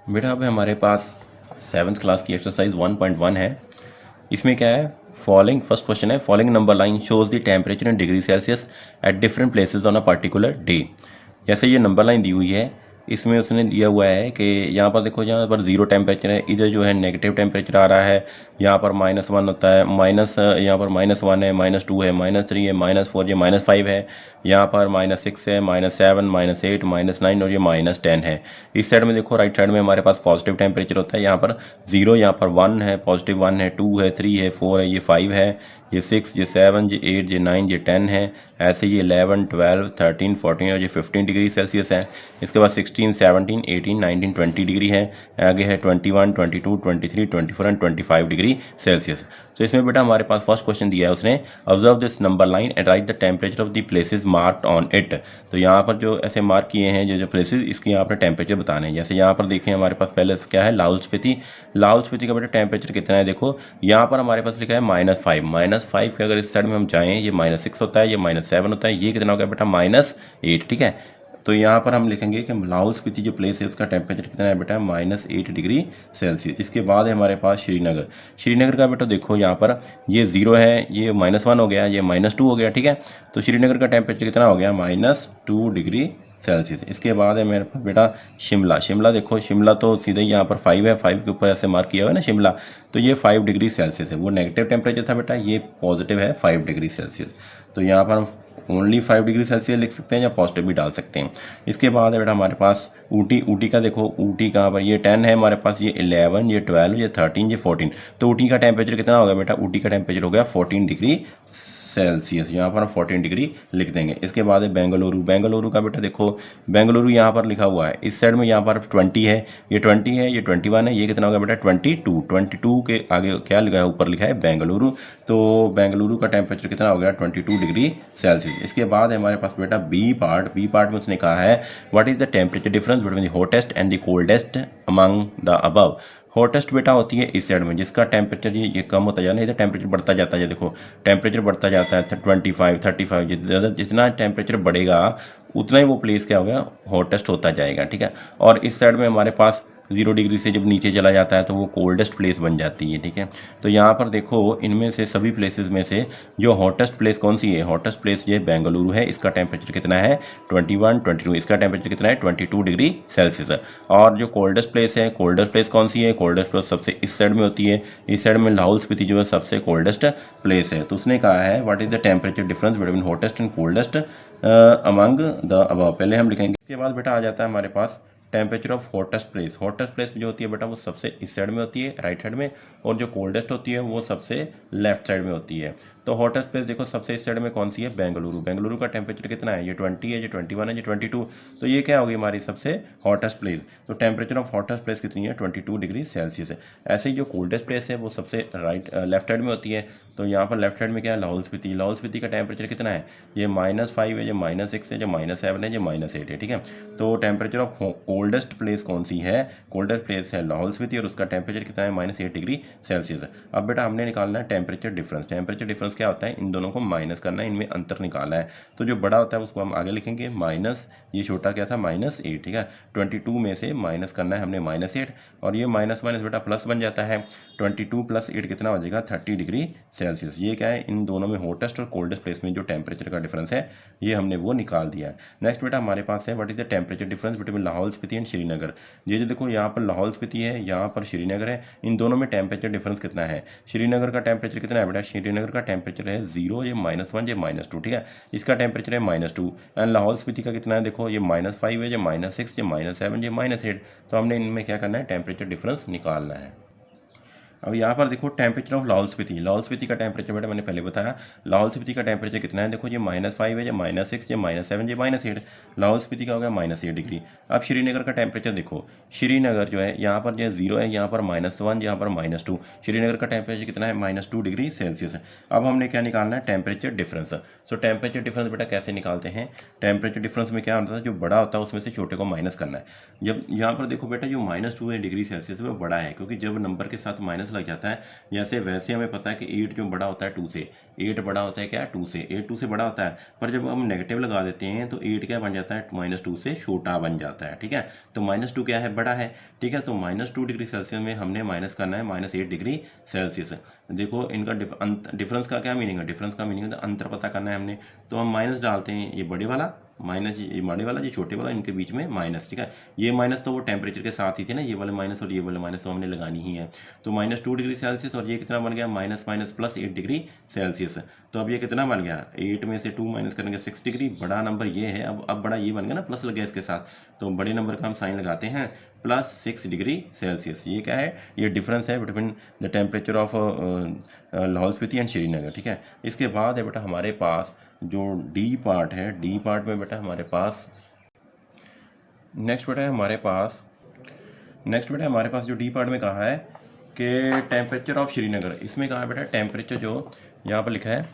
बेटा अब हमारे पास 7th क्लास की एक्सरसाइज 1.1 है। इसमें क्या है, फॉलोइंग फर्स्ट क्वेश्चन है, following number line shows the temperature in degree Celsius at different places on a particular day. जैसे ये नंबर लाइन दी हुई है, इसमें उसने दिया हुआ है कि यहाँ पर देखो, यहाँ पर जीरो टेम्परेचर है, इधर जो है नेगेटिव टेम्परेचर आ रहा है, यहाँ पर -1 होता है, माइनस यहाँ पर -1 है, -2 है, -3 है, -4, ये -5 है, यहाँ पर -6 है, -7, -8, -9 और ये -10 है। इस साइड में देखो, राइट साइड में हमारे पास पॉजिटिव टेम्परेचर होता है, यहाँ पर 0, यहाँ पर 1 है, पॉजिटिव 1 है, 2 है, 3 है, 4 है, ये 5 है, ये 6, ये 7, ये 8, ये 9, ये 10 है। ऐसे ये 11, 12, 13, 14 और ये 15 डिग्री सेल्सियस है। इसके बाद 16, 17, 18, 19, 20 डिग्री है। आगे है 21, 22, 23, 24 एंड 25 डिग्री सेल्सियस। तो इसमें बेटा हमारे पास फर्स्ट क्वेश्चन दिया है उसने, observe this number line and right the temperature of the places marked on it. तो यहाँ पर जो ऐसे मार्क किए हैं जो जो प्लेसेस, इसके यहाँ पर टेम्परेचर बताने हैं। जैसे यहाँ पर देखें, हमारे पास पहले क्या है, लाहौल स्पीति। लाहौल स्पीति का बेटा टेम्परेचर कितना है, देखो यहाँ पर हमारे पास लिखा है -5। -5 के अगर इस साइड में हम जाएँ, ये -6 होता है, ये -7 होता है, ये कितना हो गया बेटा, -8। ठीक है, तो यहाँ पर हम लिखेंगे कि लाहौल स्पीति जो प्लेस है उसका टेम्परेचर कितना है बेटा, -8 डिग्री सेल्सियस। इसके बाद है हमारे पास श्रीनगर। श्रीनगर का बेटा देखो, यहाँ पर ये 0 है, ये -1 हो गया, ये -2 हो गया। ठीक है, तो श्रीनगर का टेम्परेचर कितना हो गया, -2 डिग्री सेल्सियस। इसके बाद है मेरे पास बेटा शिमला। शिमला देखो, शिमला तो सीधे यहाँ पर 5 है, 5 के ऊपर ऐसे मार्क किया हुआ है ना शिमला, तो ये 5 डिग्री सेल्सियस है। वो नेगेटिव टेम्परेचर था बेटा, ये पॉजिटिव है 5 डिग्री सेल्सियस। तो यहाँ पर हम ओनली 5 डिग्री सेल्सियस लिख सकते हैं या पॉजिटिव भी डाल सकते हैं। इसके बाद है बेटा हमारे पास ऊटी। ऊटी का देखो, ऊटी कहाँ पर, ये 10 है हमारे पास, ये 11, ये 12, ये 13, ये 14। तो ऊटी का टेम्परेचर कितना होगा बेटा, ऊटी का टेम्परेचर हो गया 14 डिग्री सेल्सियस। यहाँ पर हम 14 डिग्री लिख देंगे। इसके बाद है बेंगलुरु। बेंगलुरु का बेटा देखो, बेंगलुरु यहाँ पर लिखा हुआ है, इस साइड में यहाँ पर 20 है, ये 20 है, ये 21 है, ये कितना होगा बेटा 22। 22 के आगे क्या लिखा है, ऊपर लिखा है बेंगलुरु। तो बेंगलुरु का टेम्परेचर कितना हो गया, 22 डिग्री सेल्सियस। इसके बाद है हमारे पास बेटा बी पार्ट। बी पार्ट में उसने कहा है, what is the temperature difference between the hottest and the coldest among the above. Hottest बेटा होती है इस साइड में, जिसका टेम्परेचर ये कम होता जाए ना, इधर टेम्परेचर बढ़ता जाता है। देखो टेम्परेचर बढ़ता जाता है, 25, 35, जितना टेम्परेचर बढ़ेगा उतना ही वो प्लेस क्या होगा, हॉटेस्ट होता जाएगा। ठीक है, और इस साइड में हमारे पास 0 डिग्री से जब नीचे चला जाता है तो वो कोल्डेस्ट प्लेस बन जाती है। ठीक है, तो यहाँ पर देखो, इनमें से सभी प्लेसेस में से जो हॉटेस्ट प्लेस कौन सी है, हॉटेस्ट प्लेस ये बेंगलुरु है। इसका टेम्परेचर कितना है, 21, 22। इसका टेम्परेचर कितना है, 22 डिग्री सेल्सियस है। और जो कोल्डेस्ट प्लेस है, कोल्डेस्ट प्लेस कौन सी है, कोल्डेस्ट प्लेस सबसे इस साइड में होती है। इस साइड में लाहौल स्पीति जो है सबसे कोल्डेस्ट प्लेस है। तो उसने कहा है, what is the temperature difference between hottest and coldest among the above. पहले हम लिखेंगे। इसके बाद बेटा आ जाता है हमारे पास temperature of hottest place. Hottest place जो होती है बेटा, वो सबसे इस साइड में होती है, राइट साइड में, और जो कोल्डेस्ट होती है वो सबसे लेफ्ट साइड में होती है। तो हॉटेस्ट प्लेस देखो सबसे इस साइड में कौन सी है, बेंगलुरु। बेंगलुरु का टेम्परेचर कितना है, ये 20 है, ये 21 है, ये 22। तो ये क्या होगी हमारी सबसे हॉटेस्ट प्लेस। तो टेम्परेचर ऑफ हॉटेस्ट प्लेस कितनी है, 22 डिग्री सेल्सियस है। ऐसे ही जो कोल्डेस्ट प्लेस है वो सबसे लेफ्ट साइड में होती है। तो यहाँ पर लेफ्ट साइड में क्या है, लाहौल स्पीति। लाहौल स्पीति का टेम्परेचर कितना है, ये -5 है, ये -6 है, ये -7 है, ये -8 है। ठीक है, तो टेम्परेचर ऑफ कोल्डेस्ट प्लेस कौन सी है, कोल्डेस्ट प्लेस है लाहौल स्पीति, और उसका टेम्परेचर कितना है, -8 डिग्री सेल्सियस है। अब बेटा हमने निकालना है टेम्परेचर डिफरेंस। टेम्परेचर डिफरेंस क्या होता है, इन दोनों को माइनस करना है, इनमें अंतर निकालना है। तो जो बड़ा होता है उसको हम आगे लिखेंगे, माइनस, ये छोटा क्या था, -8। ठीक है, 22 में से माइनस करना है हमने -8, और ये माइनस माइनस बेटा प्लस बन जाता है। 22 + 8 कितना हो जाएगा, 30 डिग्री सेल्सियस। ये क्या है, इन दोनों में हॉटेस्ट और कोल्डेस्ट प्लेस में जो टेम्परेचर का डिफरेंस है ये हमने वो निकाल दिया है। नेक्स्ट बेटा हमारे पास है, what is the temperature difference between Lahaul Spiti and Srinagar. ये जो देखो, यहाँ पर लाहौल स्पीति है, यहाँ पर श्रीनगर है, इन दोनों में टेम्परेचर डिफरेंस कितना है। श्रीनगर का टेम्परेचर कितना है बेटा, श्रीनगर का टेम्परेचर है 0, ये -1, ये -2। ठीक है, इसका टेम्परेचर है -2। एंड लाहौल स्पीति का कितना है, देखो ये -5 है, ये -6, ये -7, ये -8। तो हमने इनमें क्या करना है, टेम्परेचर डिफरेंस निकालना है। अब यहाँ पर देखो टेम्परेचर ऑफ लाहौल स्पीति। लाहौल स्पीति का टेम्परेचर बेटा मैंने पहले बताया, लाहौल स्पीति का टेम्परेचर कितना है, देखो ये -5 है, ये -6, ये -7, ये -8। लाहौल स्पीति का हो गया -8 डिग्री। अब श्रीनगर का टेम्परेचर देखो, श्रीनगर जो है यहाँ पर जो 0 है, यहाँ पर -1, यहाँ पर -2। श्रीनगर का टेम्परेचर कितना है, -2 डिग्री सेल्सियस। अब हमने क्या निकालना है, टेम्परेचर डिफरेंस। सो टेम्परेचर डिफरेंस बेटा कैसे निकालते हैं, टेम्परेचर डिफरेंस में क्या होता है, जो बड़ा होता है उसमें से छोटे को माइनस करना है। जब यहाँ पर देखो बेटा, जो -2 डिग्री सेल्सियस वो बड़ा है, क्योंकि जब नंबर के साथ माइनस लग जाता है। जैसे वैसे हमें पता है कि 8 जो बड़ा होता है 2 से, 8 बड़ा होता है क्या, 2 से, 8 2 से बड़ा होता है। पर जब हम नेगेटिव लगा देते हैं तो 8 क्या बन जाता है, -2 से छोटा बन जाता है। ठीक है, तो -2 क्या है, बड़ा है। ठीक है, तो -2 डिग्री सेल्सियस में हमने माइनस करना है -8 डिग्री सेल्सियस। देखो इनका डिफरेंस का क्या मीनिंग है, डिफरेंस का मीनिंग है अंतर पता करना है हमने, तो हम माइनस डालते हैं, ये बड़े वाला माइनस, ये बड़े वाला, ये छोटे वाला, इनके बीच में माइनस। ठीक है, ये माइनस तो वो टेम्परेचर के साथ ही थे ना, ये वाले माइनस और ये वाले माइनस तो हमने लगानी ही है। तो -2 डिग्री सेल्सियस और ये कितना बन गया, minus minus plus 8 degree Celsius. तो अब ये कितना बन गया, 8 में से 2 माइनस करेंगे 6 डिग्री, बड़ा नंबर ये है। अब बड़ा ये बन गया ना, प्लस लग गया इसके साथ, तो बड़े नंबर का हम साइन लगाते हैं, +6 डिग्री सेल्सियस। ये क्या है, ये डिफरेंस है between the temperature of Lahaul Spiti and Srinagar. ठीक है, इसके बाद है बेटा हमारे पास जो डी पार्ट है, डी पार्ट में बेटा हमारे पास नेक्स्ट बेटा हमारे पास जो डी पार्ट में कहा है कि टेम्परेचर ऑफ श्रीनगर, इसमें कहा है बेटा टेम्परेचर जो यहाँ पर लिखा है,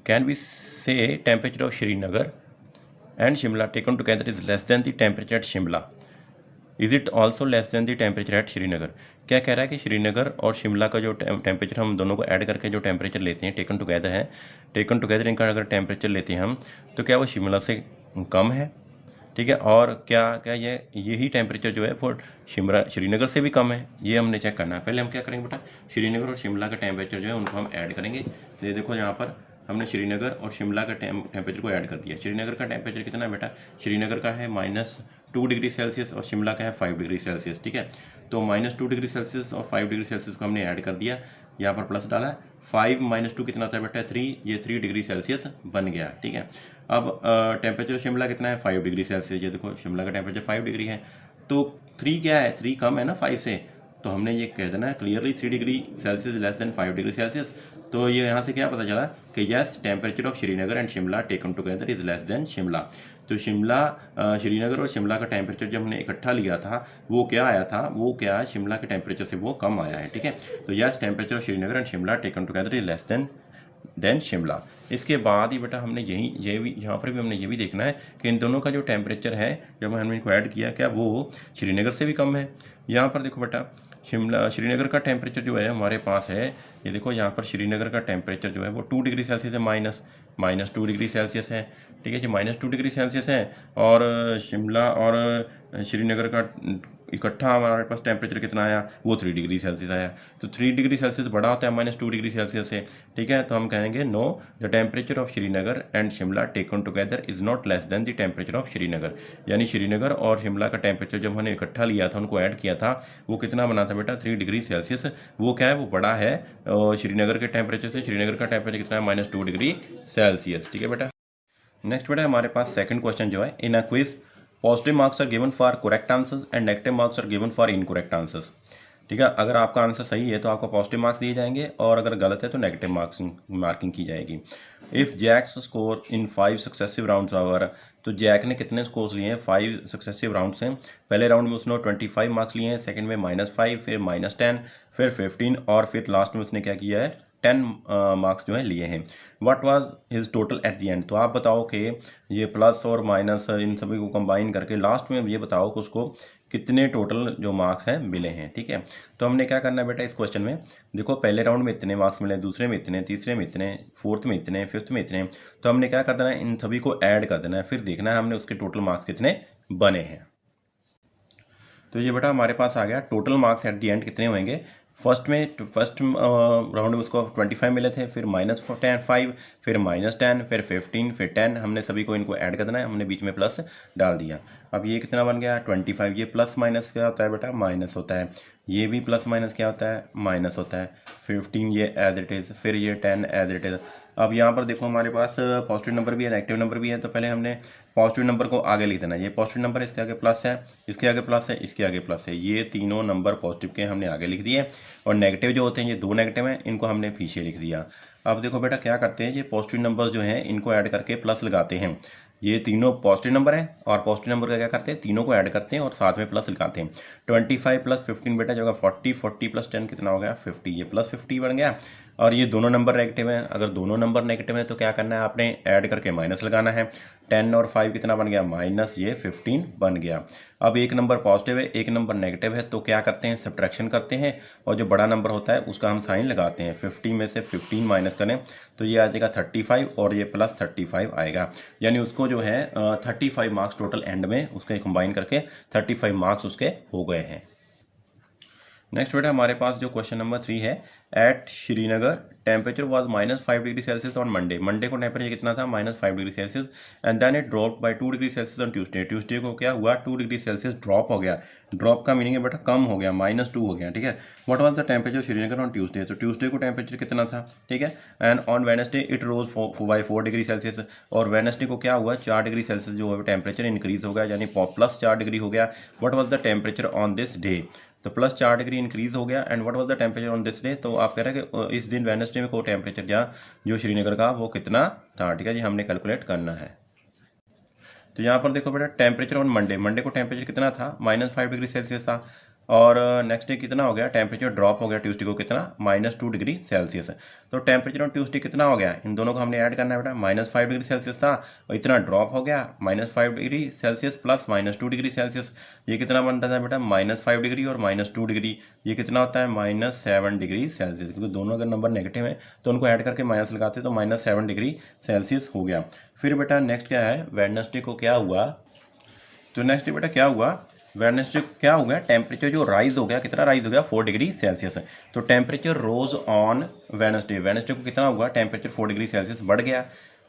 कैन वी से temperature of Srinagar and Shimla taken together is less than the temperature at Shimla, is it also less than the temperature at Srinagar. क्या कह रहा है कि श्रीनगर और शिमला का जो टेम्परेचर हम दोनों को ऐड करके जो टेम्परेचर लेते हैं, टेकन टुगेदर है, टेकन टुगेदर इनका अगर टेम्परेचर लेते हैं हम, तो क्या वो शिमला से कम है। ठीक है, और क्या यही टेम्परेचर जो है वो श्रीनगर से भी कम है, ये हमने चेक करना है। पहले हम क्या करेंगे बेटा, श्रीनगर और शिमला का टेम्परेचर जो है उनको हम ऐड करेंगे। ये देखो यहाँ पर हमने श्रीनगर और शिमला का टेम्परेचर को ऐड कर दिया। श्रीनगर का टेम्परेचर कितना है बेटा, श्रीनगर का है -2 डिग्री सेल्सियस और शिमला का है 5 डिग्री सेल्सियस। ठीक है, तो -2 डिग्री सेल्सियस और 5 डिग्री सेल्सियस को हमने ऐड कर दिया, यहाँ पर प्लस डाला है, 5 - 2 कितना होता है बेटा, 3, ये 3 डिग्री सेल्सियस बन गया। ठीक है, अब टेम्परेचर शिमला कितना है, 5 डिग्री सेल्सियस। ये देखो शिमला का टेम्परेचर 5 डिग्री है, तो 3 क्या है, 3 कम है ना 5 से, तो हमने ये कह देना है clearly 3 degree Celsius less than 5 degree Celsius. तो ये यहाँ से क्या पता चला कि yes temperature of Srinagar and Shimla taken together is less than Shimla. तो श्रीनगर और शिमला का टेम्परेचर जब हमने इकट्ठा लिया था, वो क्या आया था, वो क्या शिमला के टेम्परेचर से वो कम आया है। ठीक है, तो yes temperature of Srinagar and Shimla taken together is less than Shimla. इसके बाद ही बेटा हमने यहाँ पर भी हमने ये भी देखना है कि इन दोनों का जो टेम्परेचर है, जब हमने इनको ऐड किया, क्या वो श्रीनगर से भी कम है। यहाँ पर देखो बेटा श्रीनगर का टेम्परेचर जो है हमारे पास है, ये देखो यहाँ पर श्रीनगर का टेम्परेचर जो है वो 2 डिग्री सेल्सियस है, -2 डिग्री सेल्सियस है। ठीक है जी, -2 डिग्री सेल्सियस है, और शिमला और श्रीनगर का इकट्ठा हमारे पास टेम्परेचर कितना आया, वो 3 डिग्री सेल्सियस आया। तो 3 डिग्री सेल्सियस बड़ा होता है -2 डिग्री सेल्सियस से। ठीक है, तो हम कहेंगे no, the temperature of Srinagar and Shimla taken together is not less than the temperature of Srinagar. यानी श्रीनगर और शिमला का टेम्परेचर जब हमने इकट्ठा लिया था, उनको ऐड किया था, वो कितना बना था बेटा, 3 डिग्री सेल्सियस। वो क्या है, वो बड़ा है श्रीनगर के टेम्परेचर से। श्रीनगर का टेम्परेचर कितना है, -2 डिग्री सेल्सियस। ठीक है बेटा, नेक्स्ट बेटा हमारे पास सेकंड क्वेश्चन जो है, in a quiz positive marks are given for correct answers and negative marks are given for incorrect answers. ठीक है, अगर आपका आंसर सही है तो आपको पॉजिटिव मार्क्स दिए जाएंगे, और अगर गलत है तो नेगेटिव मार्किंग की जाएगी। If Jack's score in 5 successive rounds are, तो जैक ने कितने स्कोर्स लिए हैं, 5 सक्सेसिव राउंड्स हैं। पहले राउंड में उसने 25 मार्क्स लिए हैं, सेकंड में -5, फिर -10, फिर 15, और फिर लास्ट में उसने क्या किया है, 10 मार्क्स जो है लिए हैं। What was his total at the end, तो आप बताओ कि ये प्लस और माइनस इन सभी को कंबाइन करके लास्ट में ये बताओ कि उसको कितने टोटल जो मार्क्स हैं मिले हैं। ठीक है, तो हमने क्या करना है बेटा इस क्वेश्चन में, देखो पहले राउंड में इतने मार्क्स मिले, दूसरे में इतने, तीसरे में इतने, फोर्थ में इतने, फिफ्थ में इतने, तो हमने क्या कर देना है, इन सभी को ऐड कर देना है, फिर देखना है हमने उसके टोटल मार्क्स कितने बने हैं। तो ये बेटा हमारे पास आ गया total marks at the end कितने होंगे। फर्स्ट राउंड में उसको 25 मिले थे, फिर -5, फिर -10, फिर 15, फिर 10, हमने सभी को इनको ऐड कर देना है, हमने बीच में प्लस डाल दिया। अब ये कितना बन गया 25, ये प्लस माइनस क्या होता है बेटा, माइनस होता है, ये भी प्लस माइनस क्या होता है, माइनस होता है, 15 ये एज इट इज़, फिर ये 10 एज इट इज़। अब यहाँ पर देखो हमारे पास पॉजिटिव नंबर भी है, नेगेटिव नंबर भी है, तो पहले हमने पॉजिटिव नंबर को आगे लिख देना। ये पॉजिटिव नंबर इसके आगे प्लस है, इसके आगे प्लस है, इसके आगे प्लस है, ये तीनों नंबर पॉजिटिव के हमने आगे लिख दिए, और नेगेटिव जो होते हैं ये 2 नेगेटिव हैं, इनको हमने पीछे लिख दिया। अब देखो बेटा क्या करते हैं, ये पॉजिटिव नंबर्स जो हैं इनको ऐड करके प्लस लगाते हैं। ये तीनों पॉजिटिव नंबर हैं, और पॉजिटिव नंबर का क्या करते हैं, तीनों को ऐड करते हैं और साथ में प्लस लगाते हैं। 25 + 15 बेटा जो होगा 40, 40 + 10 कितना हो गया 50, ये +50 बन गया। और ये दोनों नंबर नेगेटिव हैं, अगर दोनों नंबर नेगेटिव हैं तो क्या करना है, आपने ऐड करके माइनस लगाना है। 10 और 5 कितना बन गया, माइनस ये 15 बन गया। अब एक नंबर पॉजिटिव है, एक नंबर नेगेटिव है, तो क्या करते हैं, सब्ट्रैक्शन करते हैं और जो बड़ा नंबर होता है उसका हम साइन लगाते हैं। 50 में से 15 माइनस करें तो ये आ जाएगा 35 और ये प्लस 35 आएगा, यानी उसको जो है 35 मार्क्स टोटल एंड में उसके कंबाइन करके 35 मार्क्स उसके हो गए हैं। नेक्स्ट बेटा हमारे पास जो क्वेश्चन नंबर 3 है, at Srinagar temperature was -5 degree Celsius on Monday. Monday को टेम्परेचर कितना था, -5 degree Celsius, and then it drop by 2 degree Celsius on Tuesday. Tuesday को क्या हुआ, 2 डिग्री सेल्सियस ड्रॉप हो गया। ड्रॉप का मीनिंग है बेटा कम हो गया, -2 हो गया, ठीक है। What was the temperature Srinagar on Tuesday, तो ट्यूसडे को टेम्परेचर कितना था, ठीक है। And on Wednesday it rose by 4 degree Celsius, और वेडनेसडे को क्या हुआ, 4 डिग्री सेल्सियस जो है टेम्परेचर इंक्रीज हो गया, यानी प्लस 4 डिग्री हो गया। What was the temperature on this day, तो प्लस 4 डिग्री इंक्रीज हो गया। And what was the temperature on this day, तो आप कह रहे हैं कि इस दिन वेडनेसडे में को टेम्परेचर जो श्रीनगर का वो कितना था, ठीक है जी, हमने कैलकुलेट करना है। तो यहाँ पर देखो बेटा टेम्परेचर ऑन मंडे, मंडे को टेम्परेचर कितना था, -5 डिग्री सेल्सियस था, और नेक्स्ट डे कितना हो गया, टेम्परेचर ड्रॉप हो गया ट्यूसडे को कितना, -2 डिग्री सेल्सियस। तो टेम्परेचर ऑन ट्यूसडे कितना हो गया, इन दोनों को हमने ऐड करना है बेटा। -5 डिग्री सेल्सियस था और इतना ड्रॉप हो गया, -5 degree Celsius plus -2 degree Celsius, ये कितना बनता था बेटा, -5 डिग्री और -2 डिग्री, ये कितना होता है, -7 डिग्री सेल्सियस। क्योंकि दोनों अगर नंबर नेगेटिव है तो उनको ऐड करके माइनस लगाते तो -7 डिग्री सेल्सियस हो गया। फिर बेटा नेक्स्ट क्या है, वेडनेसडे को क्या हुआ, तो नेक्स्ट डे बेटा क्या हुआ, वेडनेसडे क्या हो गया, टेम्परेचर जो राइज हो गया, कितना राइज हो गया, 4 डिग्री सेल्सियस। तो temperature rose on Wednesday, Wednesday को कितना हुआ, टेम्परेचर 4 डिग्री सेल्सियस बढ़ गया।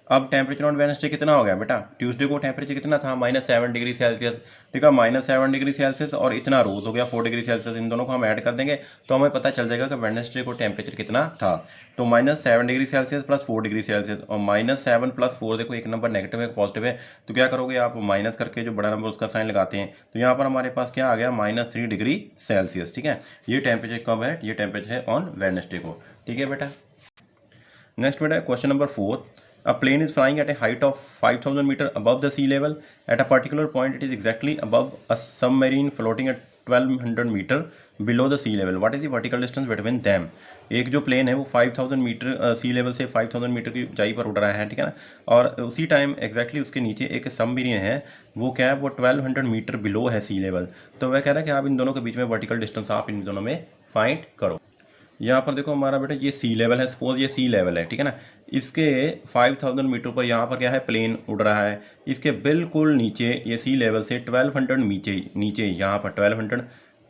अब टेम्परेचर ऑन वेडनेसडे कितना हो गया बेटा, ट्यूसडे को टेम्परेचर कितना था, -7 डिग्री सेल्सियस, ठीक है, -7 डिग्री सेल्सियस और इतना रोज हो गया 4 डिग्री सेल्सियस, इन दोनों को हम ऐड कर देंगे तो हमें पता चल जाएगा कि वेडनेसडे को टेम्परेचर कितना था। तो -7 degree Celsius plus 4 degree Celsius, और -7 प्लस 4, देखो एक नंबर नेगेटिव है एक पॉजिटिव है, तो क्या करोगे आप, माइनस करके जो बड़ा नंबर उसका साइन लगाते हैं। तो यहाँ पर हमारे पास क्या आ गया, -3 डिग्री सेल्सियस, ठीक है। ये टेम्परेचर कब है, ये टेम्परेचर है ऑन वेडनेसडे को, ठीक है बेटा। नेक्स्ट बेटा question number 4, a plane is flying at a height of 5000 meter above the sea level. At a particular point it is exactly above a submarine floating at 1200 meter below the sea level. What is the vertical distance between them? एक जो plane है वो 5000 metre सी level से 5000 metre की ऊंचाई पर उड़ रहा है, ठीक है ना, और उसी टाइम एग्जैक्टली उसके नीचे एक सबमरीन है, वो क्या है, वो 1200 मीटर बिलो है सी लेवल। तो वह कह रहा है कि आप इन दोनों के बीच में वर्टिकल डिस्टेंस आप इन दोनों में फाइंड करो। यहाँ पर देखो हमारा बेटा ये सी लेवल है, सपोज ये सी लेवल है, ठीक है ना, इसके 5000 मीटर पर यहाँ पर क्या है, प्लेन उड़ रहा है, इसके बिल्कुल नीचे ये सी लेवल से 1200 नीचे यहाँ पर 1200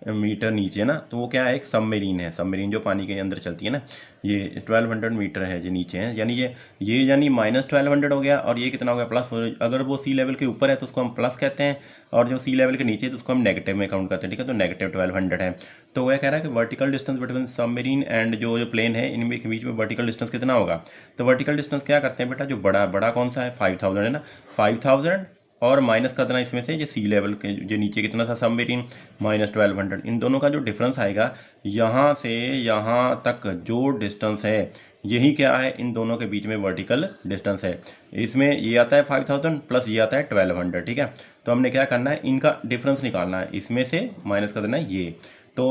मीटर नीचे ना, तो वो क्या है, एक सबमरीन है, सबमरीन जो पानी के अंदर चलती है ना, ये 1200 मीटर है जो नीचे है, यानी ये यानी -1200 हो गया, और ये कितना हो गया, +4। अगर वो सी लेवल के ऊपर है तो उसको हम प्लस कहते हैं, और जो सी लेवल के नीचे है तो उसको हम नेगेटिव में काउंट करते हैं, ठीक है, तो -1200 है। तो वह कह रहा है कि vertical distance between submarine and जो प्लेन है, इनमें के बीच में वर्टिकल डिस्टेंस कितना होगा। तो वर्टिकल डिस्टेंस क्या करते हैं बेटा, जो बड़ा कौन सा है, 5000 है ना, 5000 और माइनस कर देना इसमें से जो सी लेवल के जो नीचे कितना था सबमरीन, -1200, इन दोनों का जो डिफरेंस आएगा यहाँ से यहाँ तक जो डिस्टेंस है, यही क्या है, इन दोनों के बीच में वर्टिकल डिस्टेंस है। इसमें ये आता है 5000 प्लस ये आता है 1200, ठीक है। तो हमने क्या करना है, इनका डिफरेंस निकालना है, इसमें से माइनस कर देना है ये। तो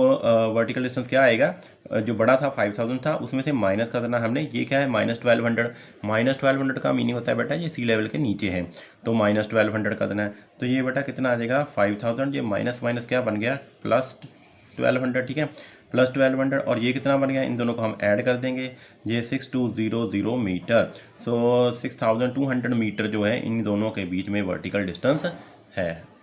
वर्टिकल डिस्टेंस क्या आएगा, जो बड़ा था 5000 था, उसमें से माइनस कर देना हमने, ये क्या है, -1200। -1200 का मीनिंग होता है बेटा ये सी लेवल के नीचे है, तो -1200 कर देना है। तो ये बेटा कितना आ जाएगा, 5000, ये माइनस माइनस क्या बन गया, +1200, ठीक है, +1200, और ये कितना बन गया, इन दोनों को हम ऐड कर देंगे, ये 6200 मीटर। सो 6200 मीटर जो है इन दोनों के बीच में वर्टिकल डिस्टेंस है।